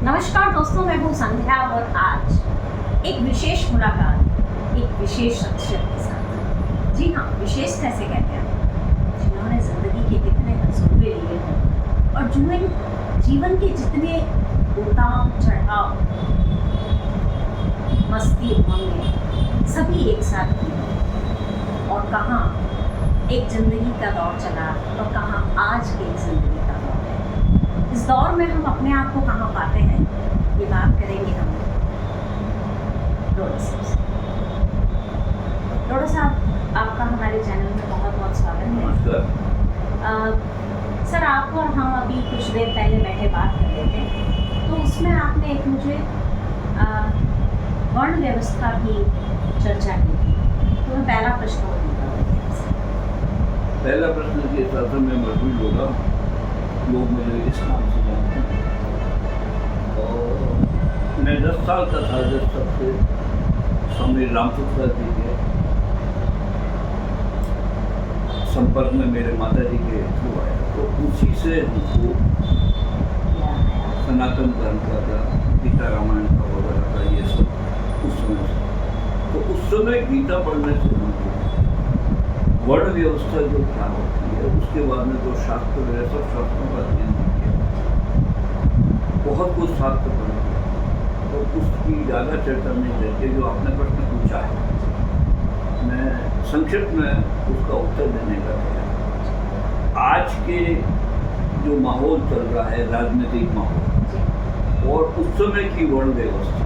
नमस्कार दोस्तों, मैं हूँ संध्या और आज एक विशेष मुलाकात एक विशेश शख्सियत के साथ। जी हाँ, विशेष कैसे कहते हैं, जिन्होंने ज़िंदगी के कितने तजुर्बे लिए हैं और जिन्हें जीवन के जितने उतार चढ़ाव, मस्ती उमंगें सभी एक साथ किए और कहाँ एक ज़िंदगी का दौर चला और कहाँ आज की एक ज़िंदगी का दौर है। इस दौर में हम अपने आप को कहाँ पाते हैं, ये बात करेंगे हम रोड़ा साहब से। रोड़ा साहब, आपका हमारे चैनल में बहुत बहुत स्वागत है। सर, आप और हम अभी कुछ देर पहले बैठे बात कर रहे थे, तो उसमें आपने एक मुझे वर्ण व्यवस्था की चर्चा की थी। तो मैं पहला प्रश्न पहला प्रश्न ये था, मैं मजबूर होगा, लोग मुझे इस नाम से जानते हैं। और मैं 10 साल का था जब सबसे स्वामी रामचंद्र जी के संपर्क में मेरे माता जी के थ्रू आया, तो उसी से हमको सनातन धर्म का गीता रामायण का वगैरह का ये सब उस समय से। तो उस समय गीता पढ़ने से हमको वर्ण व्यवस्था जो क्या होती है, उसके बाद में तो शास्त्र है, सब शास्त्रों का अध्ययन किया, बहुत कुछ शास्त्र पढ़ किया, तो उसकी ज़्यादा चर्चा नहीं करके जो आपने प्रश्न पूछा है, मैं संक्षिप्त में उसका उत्तर देने का तैयार। आज के जो माहौल चल रहा है, राजनीतिक माहौल, और उस समय की वर्ण व्यवस्था,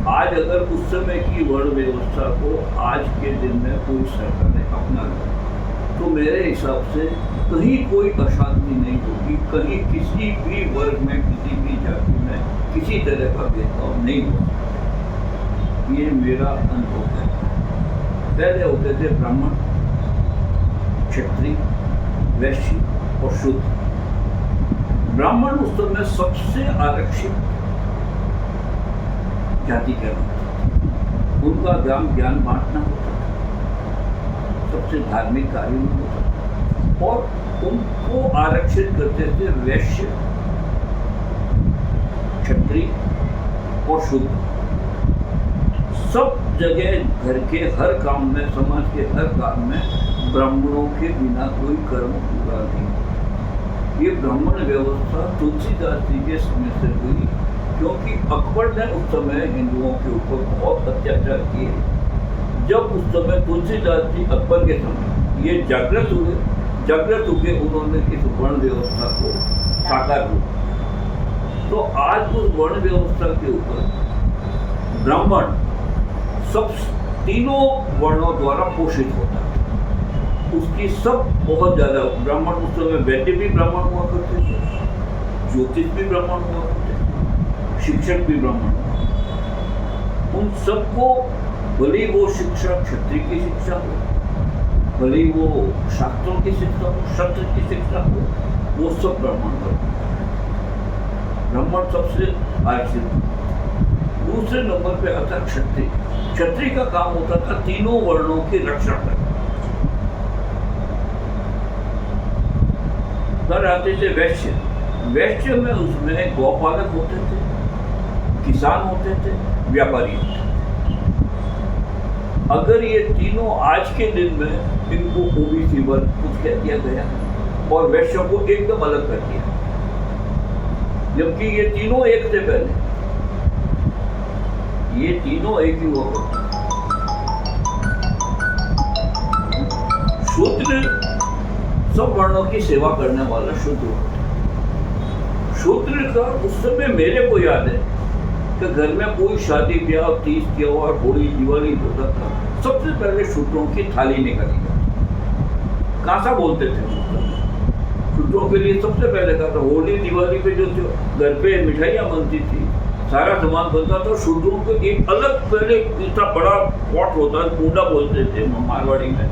आज अगर उस समय की वर्ण व्यवस्था को आज के दिन में कोई सरकार ने अपना लिया, तो मेरे हिसाब से कहीं कोई अशांति नहीं होगी, कहीं किसी भी वर्ग में, किसी भी जाति में किसी तरह का भेदभाव नहीं होगा। ये मेरा अनुभव है। पहले होते थे ब्राह्मण, क्षत्रिय, वैश्य और शूद्र। ब्राह्मण उस समय सबसे आरक्षित जाति कहलाते थे। उनका ज्ञान बांटना होता था, सबसे धार्मिक कार्य में होता था, और उनको आरक्षित करते थे वैश्य, क्षत्रिय और शूद्र। सब जगह घर के हर काम में, समाज के हर काम में ब्राह्मणों के बिना कोई कर्म पूरा नहीं। ये ब्राह्मण व्यवस्था तुलसीदास जी के समय से हुई, क्योंकि अकबर ने उस समय हिंदुओं के ऊपर बहुत अत्याचार किए। जब उस समय तुलसीदास जी अकबर के समय ये जागृत हुए, उन्होंने इस वर्ण व्यवस्था को साकार किया। तो आज उस वर्ण व्यवस्था के ऊपर ब्राह्मण सब तीनों वर्णों द्वारा पोषित होता है। उसकी सब बहुत ज़्यादा, ब्राह्मण उस समय वैद्य भी ब्राह्मण हुआ करते थे, ज्योतिष भी ब्राह्मण हुआ करते थे, शिक्षक भी ब्राह्मण। उन सबको, भले वो शिक्षा क्षत्रिय की शिक्षा हो, भले वो शास्त्रों की शिक्षा हो, शस्त्र की शिक्षा हो, वो सब ब्राह्मण करते। ब्राह्मण सबसे आरक्षित। दूसरे नंबर पे आता क्षत्रिय। क्षत्रिय का काम होता था तीनों वर्णों की रक्षा करना। फिर आते थे वैश्य। वैश्य में उसमें गौपालक होते थे, किसान होते थे, व्यापारी होते थे। अगर ये तीनों आज के दिन में इनको ओबीसी वर्ग कुछ कह दिया गया और वैश्यों को एकदम अलग कर दिया, जबकि ये तीनों एक थे पहले, ये तीनों एक ही हुआ करते। शूद्र सब वर्णों की सेवा करने वाला शूद्र होता है। शूद्र का उस समय मेरे को याद है कि घर में कोई शादी ब्याह, तीज त्योहार, होली, दिवाली होता था, सबसे पहले शूद्रों की थाली निकाली जाती। कांसा बोलते थे शूद्रों के लिए सबसे पहले कांसा। होली दिवाली पे जो घर पे मिठाइयाँ बनती थी, सारा सामान बनता था, शूद्रों को एक अलग पहले इतना बड़ा पॉट होता है, कूंडा बोलते थे मारवाड़ी में,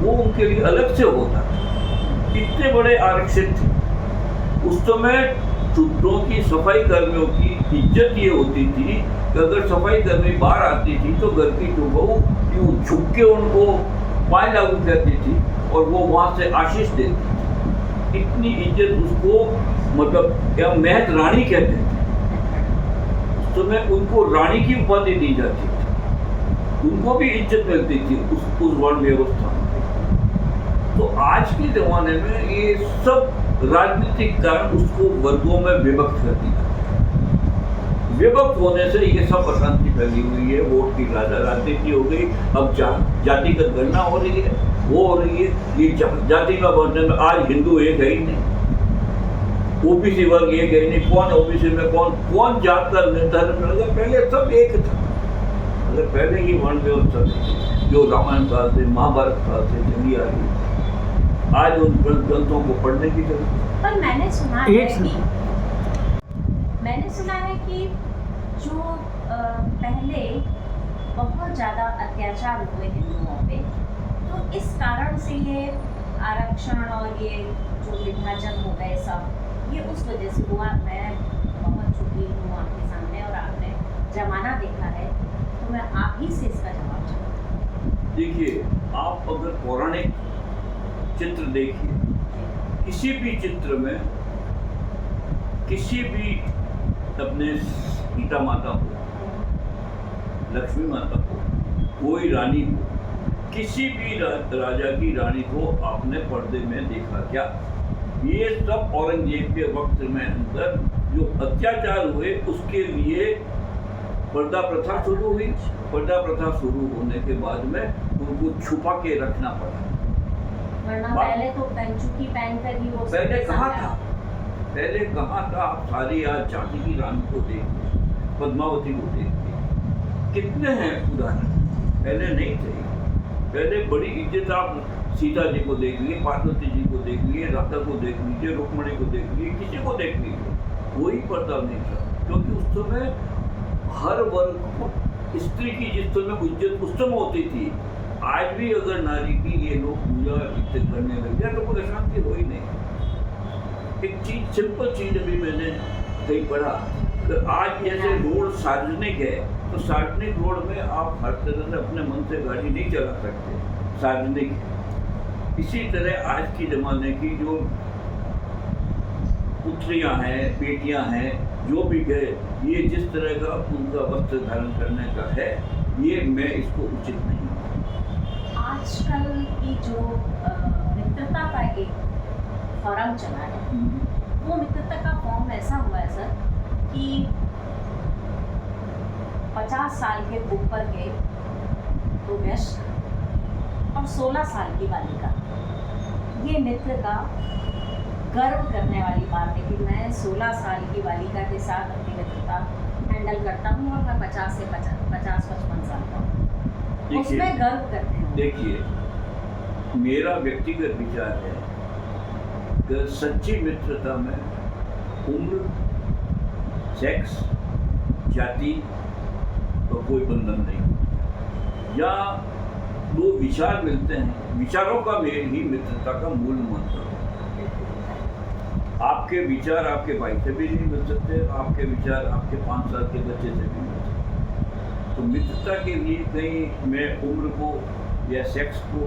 वो उनके लिए अलग से होता था। इतने बड़े आरक्षित थे उस समय। शूद्रों की, सफाई कर्मियों की इज्जत ये होती थी कि अगर सफाई कर्मी बाहर आती थी तो घर की जो बहू यूँ झुक के उनको पाए लागू करती थी और वो वहाँ से आशीष देती थी। इतनी इज्जत उसको, मतलब क्या महत रानी कहते थे। समय उनको रानी की उपाधि दी जाती थी, उनको भी इज्जत मिलती थी उस वर्ण व्यवस्था में। तो आज के जमाने में ये सब राजनीतिक कारण उसको वर्गों में विभक्त कर दिया। विभक्त होने से ये सब अशांति फैली हुई है, वोट की राजनीति हो गई। अब जातिगत गणना हो रही है, वो हो रही है। ये जाति में बढ़ने में आज हिंदू एक है ही नहीं, ओबीसी वर्ग एक है ही नहीं। कौन ओबीसी में कौन जात का निर्धारण करेगा? पहले सब एक था। अगर पहले की वर्ण व्यवस्था थी जो रामायण काल से महाभारत काल से चली आ रही, आज उन ग्रंथों को पढ़ने की जरूरत। पर मैंने सुना है कि जो पहले बहुत ज़्यादा अत्याचार हुए हिंदुओं पे, तो इस कारण से ये आरक्षण और ये जो विभाजन हो गए सब, ये उस वजह से हुआ। मैं बहुत चुकी हूँ आपके सामने और आपने जमाना देखा है, तो मैं आप ही से इसका जवाब चाहूँगी। देखिए, आप अगर पौराणिक चित्र देखिए, किसी भी चित्र में किसी भी अपने सीता माता हो, लक्ष्मी माता हो, कोई रानी हो, किसी भी राजा की रानी को आपने पर्दे में देखा क्या? ये सब औरंगजेब के वक्त में अंदर जो अत्याचार हुए उसके लिए पर्दा प्रथा शुरू हुई। पर्दा प्रथा शुरू होने के बाद में उनको छुपा के रखना पड़ा। वरना पहले तो पंचुकी पहनकर ही वो पहले कहाँ था? पहले कहाँ था? आप सारी आज झांसी की रानी को देखिए, पद्मावती को देखिए, कितने हैं उदाहरण। पहले नहीं थे। पहले बड़ी इज्जत। आप सीता जी को देख लीजिए, पार्वती जी को देख लीजिए, राधा को देख लीजिए, रुक्मणी को देख लीजिए, किसी को देख लीजिए, कोई पर्दा नहीं था। क्योंकि उस समय हर वर्ग को, स्त्री की जिस समय इज्जत उस समय होती थी, आज भी अगर नारी की ये लोग पूजा इज्जत करने लग जाए तो कोई अशांति हो ही नहीं। एक चीज, सिंपल चीज अभी मैंने कहीं पढ़ा कि आज जैसे रोड सार्वजनिक है, तो सार्वजनिक रोड में आप हर तरह से अपने मन से गाड़ी नहीं चला सकते, सार्वजनिक है। इसी तरह आज के ज़माने की जो पुत्रियां हैं, बेटियां हैं, जो भी गए, ये जिस तरह का उनका वस्त्र धारण करने का है, ये मैं इसको उचित नहीं। आजकल की जो मित्रता का एक फॉर्म चला है, वो मित्रता का फॉर्म ऐसा हुआ है सर कि 50 साल के ऊपर के दो वयस्क और 16 साल की बालिका, ये मित्र का गर्व करने वाली बात है कि मैं 16 साल की बालिका के साथ अपनी मित्रता हैंडल करता हूँ और मैं 50-55 साल का हूँ, उसमें गर्व करते हैं। देखिए, मेरा व्यक्तिगत विचार है कि सच्ची मित्रता में उम्र, सेक्स, जाति तो कोई बंधन नहीं। या दो विचार मिलते हैं, विचारों का मेल ही मित्रता का मूल मंत्र है। आपके विचार आपके भाई से भी नहीं मिल सकते, आपके विचार आपके 5 साल के बच्चे से भी मिल सकते। तो मित्रता के लिए कहीं मैं उम्र को या सेक्स को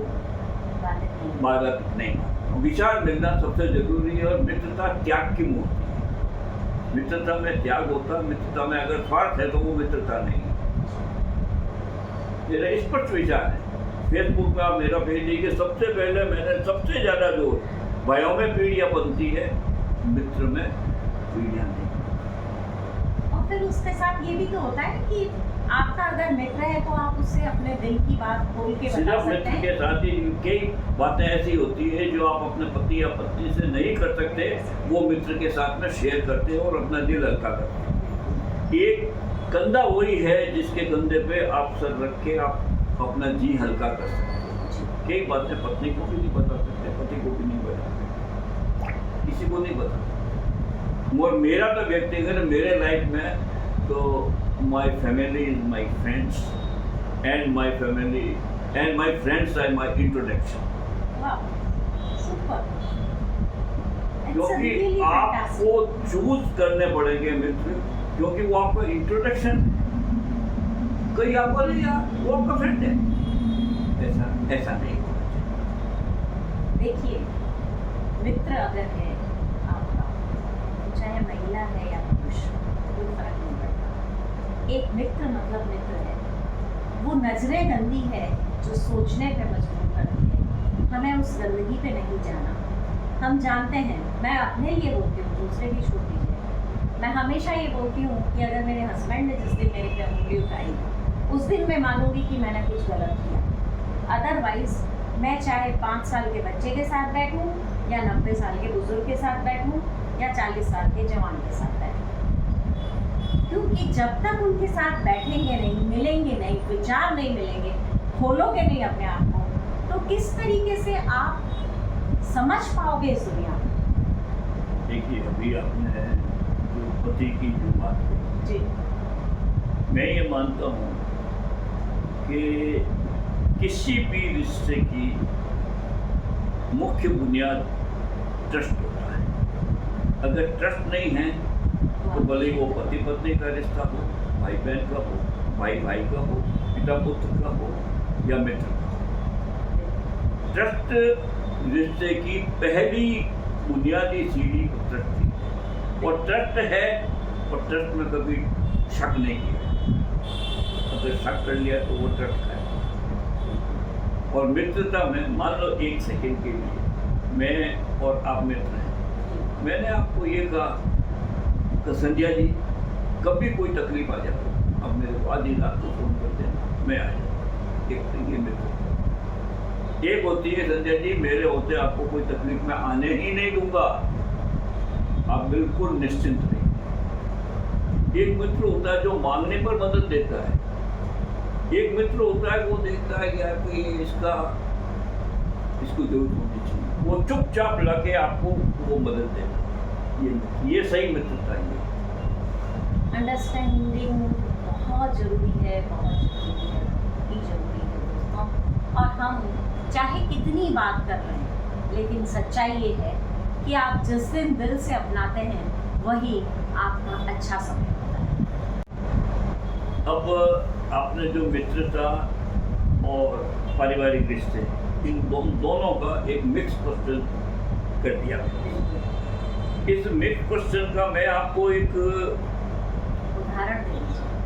बाधक नहीं। विचार मिलना सबसे जरूरी है। और मित्रता त्याग की मूर्ति है। मित्रता में त्याग होता, मित्रता में अगर स्वार्थ है तो वो मित्रता नहीं है। मेरा स्पष्ट विचार है। फेसबुक पे आप मेरा पेज देखिए, सबसे पहले मैंने सबसे ज्यादा जो भाइयों में पीढ़ियां बनती है, मित्र में पीढ़ियां नहीं। और फिर उसके साथ ये भी तो होता है कि आपका अगर मित्र है तो आप उससे अपने दिल की बात खोल के बता सकते हैं। सिर्फ मित्र के साथ ही कई बातें ऐसी होती है जो आप अपने पति या पत्नी से नहीं कर सकते, वो मित्र के साथ में शेयर करते हैं और अपना दिल हल्का करते हैं। एक कंधा वही है जिसके कंधे पे आप सर रख के आप अपना जी हल्का कर सकते हैं। कई बातें पत्नी को भी नहीं बता सकते, पति को भी नहीं बता सकते, किसी को नहीं बता सकते। और मेरा तो व्यक्तिगत मेरे लाइफ में तो my family is my friends and my family and my friends are my introduction. Wow, super. क्योंकि आपको चूज करने पड़ेंगे मित्र, क्योंकि वो आपका इंट्रोडक्शन, कोई आपको नहीं यार वो आपका फ्रेंड है, ऐसा नहीं होना चाहिए। देखिए, मित्र अगर है आपका, चाहे महिला है या पुरुष, कोई फर्क नहीं पड़ता। एक मित्र मतलब मित्र है, वो नजरें गंदी है जो सोचने पे मजबूर करती है। हमें उस गंदगी पे नहीं जाना। हम जानते हैं, मैं अपने लिए बोलती हूँ, दूसरे भी छोड़ दीजिए। मैं हमेशा ये बोलती हूँ कि अगर मेरे हस्बैंड ने जिस दिन मेरे पे उंगली उठाई, उस दिन मैं मानूंगी कि मैंने कुछ गलत किया। अदरवाइज मैं चाहे 5 साल के बच्चे के साथ बैठूँ या 90 साल के बुजुर्ग के साथ बैठूँ या 40 साल के जवान के साथ बैठूँ, क्योंकि जब तक उनके साथ बैठेंगे नहीं, मिलेंगे नहीं, विचार नहीं मिलेंगे, खोलोगे नहीं अपने आप को, तो किस तरीके से आप समझ पाओगे इस दुनिया में? देखिए, अभी आपने जो पति की जो बात की, जी, मैं ये मानता हूँ कि किसी भी रिश्ते की मुख्य बुनियाद ट्रस्ट होता है। अगर ट्रस्ट नहीं है तो भले वो पति पत्नी का रिश्ता हो, भाई बहन का हो, भाई भाई का हो, पिता पुत्र का हो या मित्र का हो। ट्रस्ट रिश्ते की पहली बुनियादी सीढ़ी ट्रस्ट थी, और ट्रस्ट है, और ट्रस्ट में कभी शक नहीं किया। अगर शक कर लिया तो वो ट्रस्ट है। और मित्रता में मान लो 1 सेकंड के लिए मैं और आप मित्र हैं, मैंने आपको ये कहा कि संध्या जी कभी कोई तकलीफ आ जाए अब मेरे को आधी रात को फोन कर देना, मैं आ जाऊँ। एक तो ये मित्र। एक होती है संध्या जी मेरे होते आपको कोई तकलीफ में आने ही नहीं दूंगा, आप बिल्कुल निश्चिंत रहिए। एक मित्र होता है जो मांगने पर मदद देता है। एक मित्र होता है वो देखता है कि यार कोई इसको जरूरत होनी चाहिए, वो चुपचाप लाके आपको वो मदद देता है। ये सही मित्रता है। अंडरस्टैंडिंग बहुत ज़रूरी है, बहुत ज़रूरी है, बहुत ज़रूरी है दोस्तों। और हम चाहे कितनी बात कर रहे हैं, लेकिन सच्चाई ये है कि आप जिस दिन दिल से अपनाते हैं वही आपका अच्छा समय होता है। अब आपने जो मित्रता और पारिवारिक रिश्ते, इन दोनों का एक मिक्स क्वेश्चन कर दिया। इस मिक्स क्वेश्चन का मैं आपको एक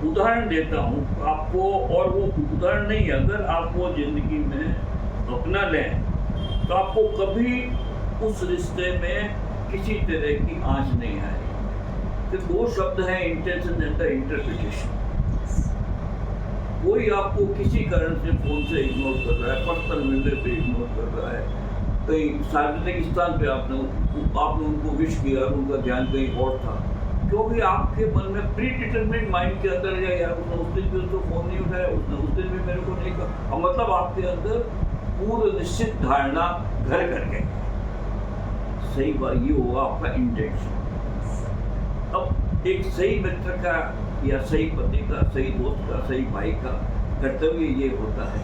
उदाहरण देता हूँ आपको, और वो उदाहरण नहीं, अगर आप वो जिंदगी में अपना लें तो आपको कभी उस रिश्ते में किसी तरह की आंच नहीं आएगी। तो 2 शब्द हैं, इंटेंशन एंड इंटरप्रिटेशन। कोई आपको किसी कारण से फोन से इग्नोर कर रहा है, पर्सनल मिलने पे इग्नोर कर रहा है, कहीं सार्वजनिक स्थान पे आपने उनको विश किया, उनका ध्यान कहीं और था, क्योंकि आपके मन में प्री डिटरमिनेड माइंड के अंदर है यार उसने उस दिन भी उसको फोन नहीं उठाया, उसने उस दिन भी मेरे को नहीं कहा, मतलब आपके अंदर पूर्व निश्चित धारणा घर कर गई। सही बात ये हुआ आपका इंटेंशन। अब एक सही मित्र का या सही पति का, सही दोस्त का, सही भाई का कर्तव्य ये होता है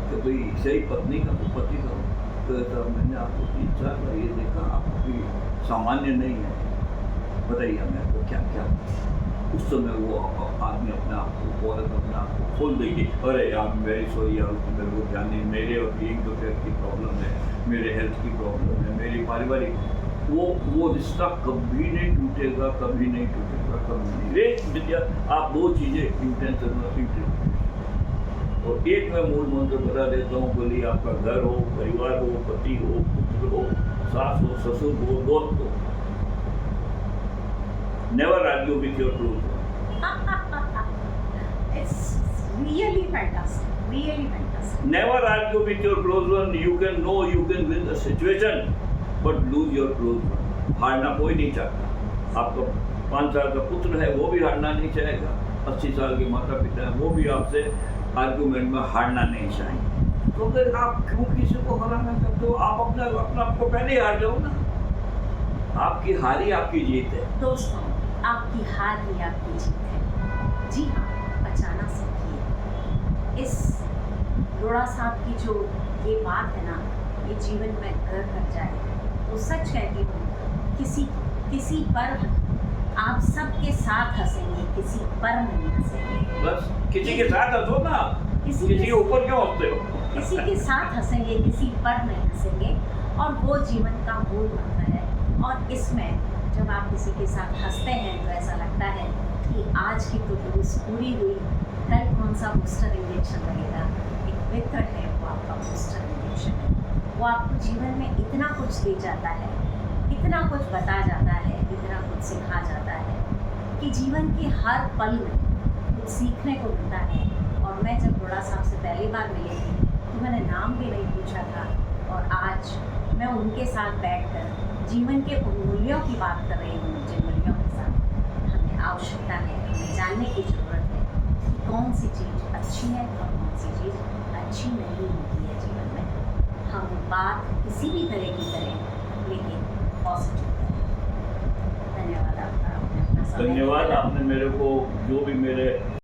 कि भाई सही पत्नी का तो पति का तो मैंने आपको 3-4 बार ये देखा, आपको भी सामान्य नहीं है, बताइए मेरे को क्या क्या। उस समय वो आदमी अपने आप को, औरत अपने आप को खोल देगी, अरे यार मेरी सॉरी यार मेरे को ध्यान नहीं, मेरे और बीइंग तो की प्रॉब्लम है, मेरे हेल्थ की प्रॉब्लम है, मेरी पारिवारिक, वो रिश्ता कभी नहीं टूटेगा, कभी नहीं टूटेगा, कभी नहीं। वे विद्या आप 2 चीज़ें इंटेंशन और इंटरप्रिटेशन, और एक मैं मूल मंत्र बता देता हूँ, बोलिए आपका घर हो, परिवार हो, पति हो, पुत्र हो, सास हो, ससुर हो, दोस्त हो, never argue with your close one. It's really fantastic, really fantastic. Never argue with your close one. You can know you can win the situation, but lose your close one. हारना कोई नहीं चाहता। आपका 5 साल का पुत्र है, वो भी हारना नहीं चाहेगा। 80 साल के माता पिता हैं, वो भी आपसे आर्गुमेंट में हारना नहीं चाहेंगे। तो अगर आप क्यों किसी को हराना चाहते हो, आप अपना आपको पहले ही हार जाओ ना। आपकी हारी आपकी जीत है दोस्तों, आपकी हार ही आपकी जीत है। जी हाँ, बचाना सीखिए। इस रोड़ा साहब की जो ये बात है ना, ये जीवन में घर कर जाए तो सच कहती हूँ, किसी पर आप सबके साथ हंसेंगे, किसी पर नहीं हंसेंगे। बस किसी के साथ हंसो ना, किसी के ऊपर क्यों हंसते हो? किसी के साथ हंसेंगे, किसी पर नहीं हंसेंगे, और वो जीवन का मूल मंत्र है। और इसमें जब आप किसी के साथ हंसते हैं तो ऐसा लगता है कि कि आज की तो डोज पूरी हुई, कल कौन सा बूस्टर इंजेक्शन लगेगा। एक मित्र है वो आपका बूस्टर इंजेक्शन है, वो आपको जीवन में इतना कुछ दे जाता है, इतना कुछ बता जाता है, इतना कुछ सिखा जाता है कि जीवन के हर पल में कुछ सीखने को मिलता है। और मैं जब बड़ा साहब से पहली बार मिली थी तो मैंने नाम भी नहीं पूछा था, और आज मैं उनके साथ बैठकर जीवन के उन मूल्यों की बात कर रही हूँ जिन मूल्यों के साथ हमें आवश्यकता है, हमें जानने की ज़रूरत है कि कौन सी चीज़ अच्छी है और कौन सी चीज़ अच्छी नहीं होती है जीवन में। हम बात किसी भी तरह की करें लेकिन पॉजिटिव करें। धन्यवाद आपका, अपना समय धन्यवाद। आपने मेरे को जो भी मेरे